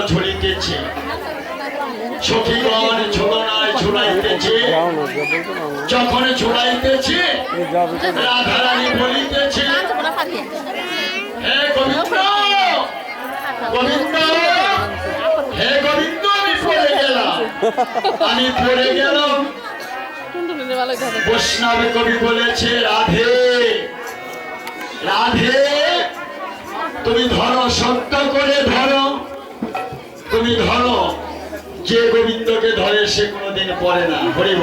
ঝুলিতেছে সখীগণ ঝুলনায় ঝুলাইতেছে যখন ঝুলাইতেছে রাধারানী বলিতেছে হে গোবিন্দ গোবিন্দ হে গোবিন্দ আমি পড়ে গেলাম বৈষ্ণব কবি বলেছে রাধে রাধে তুমি ধরো সত্য করে ধরো তুমি ধরো যে গোবিন্দকে ধরে সে কোনোদিন পড়ে না হরিব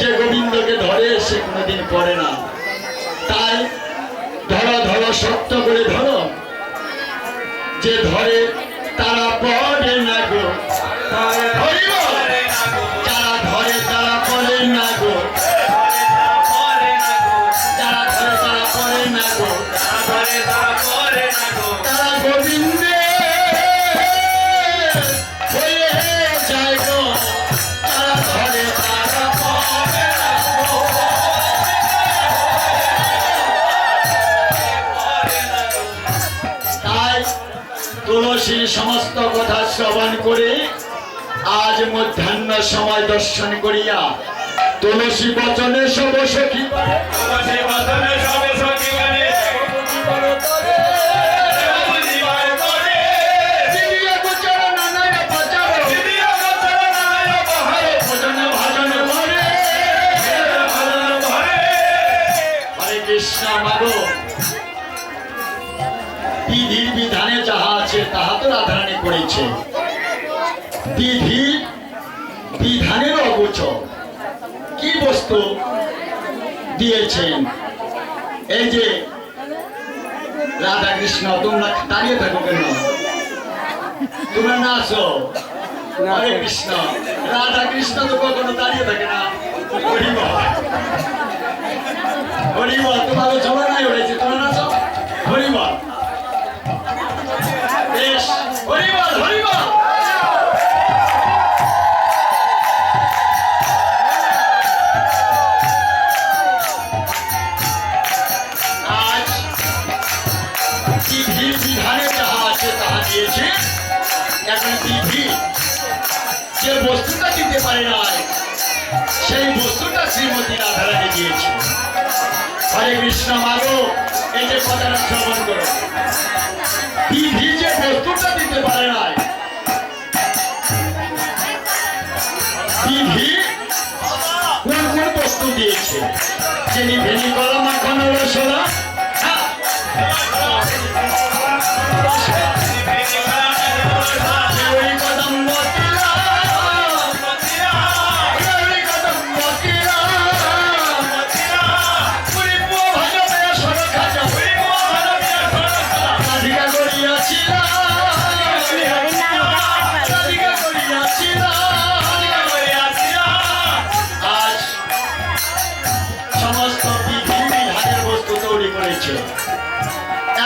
যে গোবিন্দকে ধরে সে কোনোদিন পড়ে না তাই ধরো ধরো সত্য করে ধরো যে ধরে তারা পড়ে না গো হরিব যারা ধরে তারা পড়ে না গো যারা ধরে তারা পড়ে না গো তারা গোবিন্দে হয়ে যায় গো তারা ধরে তারা পড়ে না গো তাই তুলসীর সমস্ত কথা শ্রবণ করে আজ মধ্যাহ্ন সময় দর্শন করিয়া তুলসী বচনে সব সখী বিধির বিধানে যাহা আছে তাহা তো রাধারানী করেছে বিধি বিধানের অগোচর কি বস্তু দিয়েছেন এই যে রাধা কৃষ্ণ তোমরা দাঁড়িয়ে থাকো কেন তোমরা নাচো হরে কৃষ্ণ রাধা কৃষ্ণ তো কখনো দাঁড়িয়ে থাকে না হরিব হরিব তোমার জমানায় হয়েছে তোমরা নাচো হরিব বেশ হরিব হরিব বিধানে যাহা আছে তাহা দিয়েছে এখন বিধি যে বস্তুটা দিতে পারে নাই সেই বস্তুটা শ্রীমতী রাধারানী দিয়েছে হরে কৃষ্ণ মাগো এই যে কথাটা শ্রবণ করো বিধি যে বস্তুটা দিতে পারে নাই বিধি কোন কোন বস্তু দিয়েছে চিনি ভেনি কলা মাখন রসলা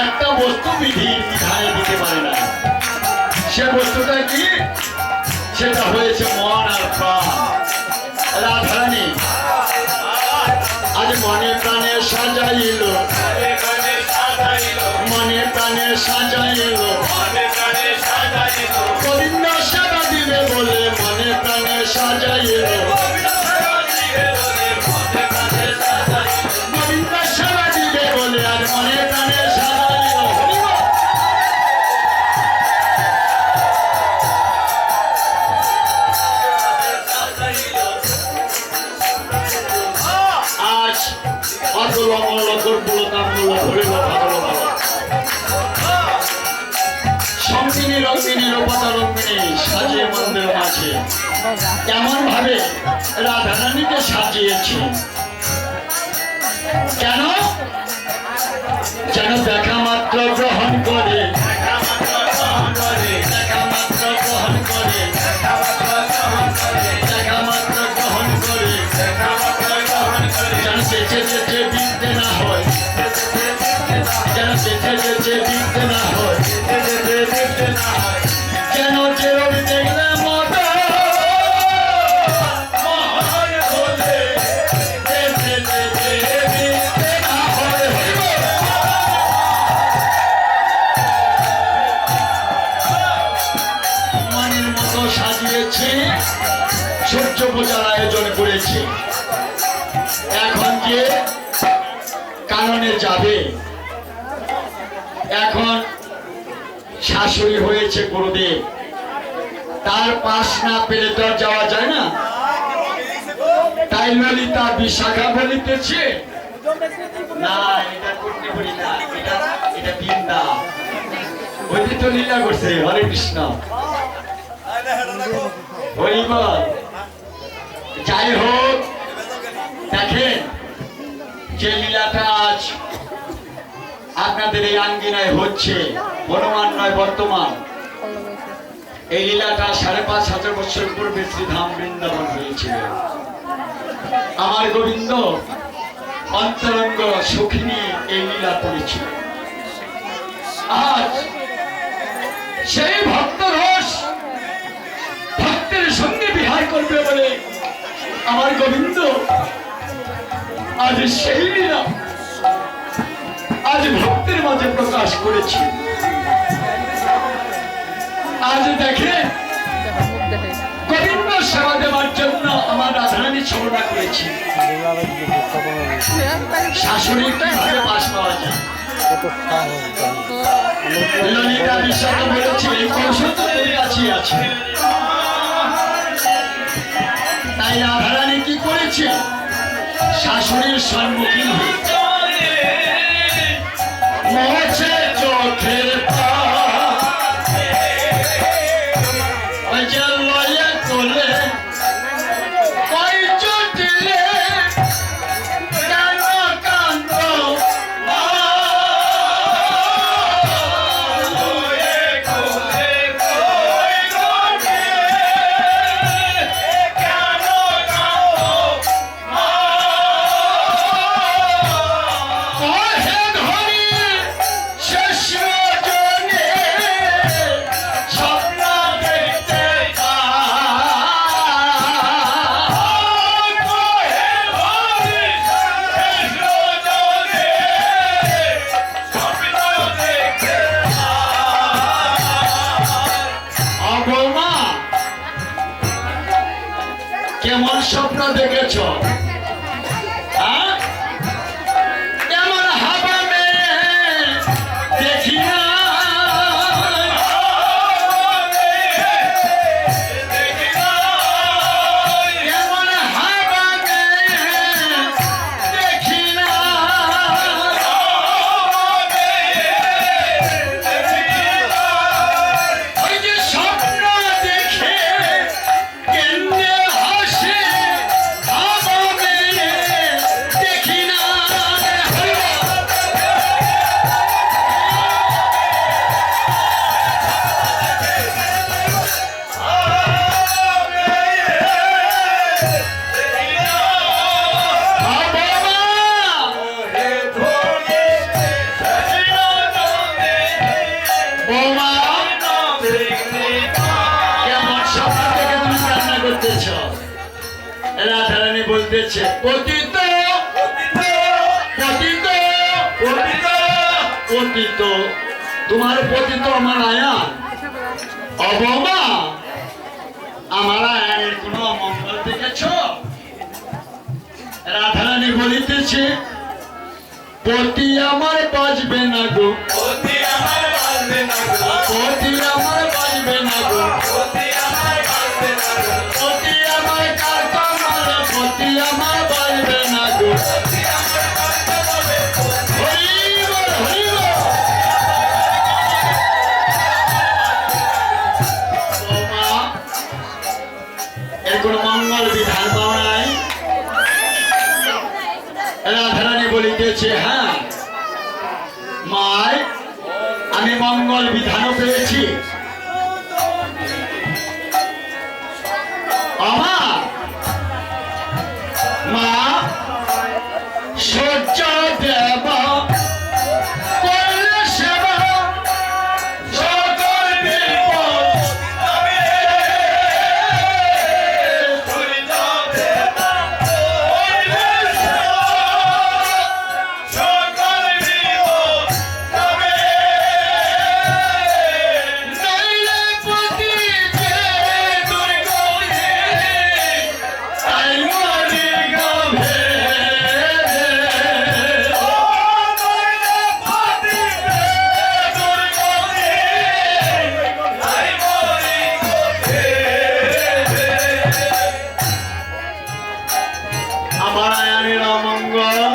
একটা বস্তু বিধির বিধানে দিতে পারে না সে বস্তুটা কি সেটা হয়েছে মন আর প্রাণ রাধারানী আজ মনে প্রাণে সাজাইল মনে প্রাণে সাজাইল গোবিন্দ সেবা দিবে বলে মনে প্রাণে সাজাইল গোবিন্দ সেবা দিবে বলে আর মনে প্রাণে সাজাইল সঙ্গিনী রঙ্গিনী রূপতা রঙ্গিনী সাজিয়ে মন্দির মাঝে কেমন ভাবে রাধারানীকে সাজিয়েছে, কেন যেন দেখা মাত্র গ্রহণ করে, দেখা মাত্র গ্রহণ করে, দেখা মাত্র গ্রহণ করে, যেন চেঁচে চেঁচে দিতে না হয়, যেন চেঁচে চেঁচে দিতে না হয়, যেন যেরকম দেখলে মতো মনের মতো সাজিয়েছে, সূর্য পূজার আয়োজন করেছে। এখন যে কাননে যাবে, এখন শাশুড়ি হয়েছে গুরুদেব, তার পাশ না পেলে তো আর যাওয়া যায় না। তাই ললিতা বিশাখা বলিতেছে, না এটা করতে বলি না, এটা বৃন্দা, ওই তো লীলা করছে। হরে কৃষ্ণ, হরি বল। যাই হোক, দেখেন যে লীলাটা আজ আপনাদের এই আঙ্গিনায় হচ্ছে, বর্তমান নয় বর্তমান, এই লীলাটা ৫,৫০০ বছর পূর্বে শ্রীধাম বৃন্দাবন হয়েছিল। আমার গোবিন্দ অন্তরঙ্গ সখী নিয়ে এই লীলা করেছিল। আজ সেই ভক্ত রস ভক্তের সঙ্গে বিহার করবে বলে আমার গোবিন্দ আজ সেই লীলা আজ ভক্তের মাঝে প্রকাশ করেছি। আজ দেখে গোবিন্দ সেবা দেওয়ার জন্য আমার রাধারানী ছলনা করেছি। শাশুড়ির কিভাবে পাশ পাওয়া যায়, ললিতা বিশাখা বলেছে এই কৌশল তোদের কাছেই আছে। তাই রাধারানী কি করেছে, শাশুড়ির সম্মুখীন হয়েছে, মহছে চোখের কেমন স্বপ্ন দেখেছ, কেমন হাবা মেয়ে দেখি না, কেমন হাবা মেয়ে দেখি না, ওই যে স্বপ্ন দেখে কেন্দ্রে রাধারানী বলতেছে, পতিত পতিত পতিত পতিত, তোমার পতিত আমার আয়ান। অবমা, আমার আয়ানের কোন অমঙ্গল দেখেছ? রাধারানী বলিতেছে, পতি আমার বাজবে না গো, পতি আমার বাজবে না গো, পতি আমার বাজবে না গো, পতি আমার বাজবে না গো, পতি আমার কাটা মালা, পতি আমার বাজবে না গো, পতি আমার কাটা বলে হরি কোনো মঙ্গল বিধান পাও নাই? রাধারানী বলিতেছে, হ্যাঁ মায়, আমি মঙ্গল বিধানও পেয়েছি। আমার মা সহ্য দেব করলে সেবা, সকল বিপদ আমার আয়ানের অমঙ্গল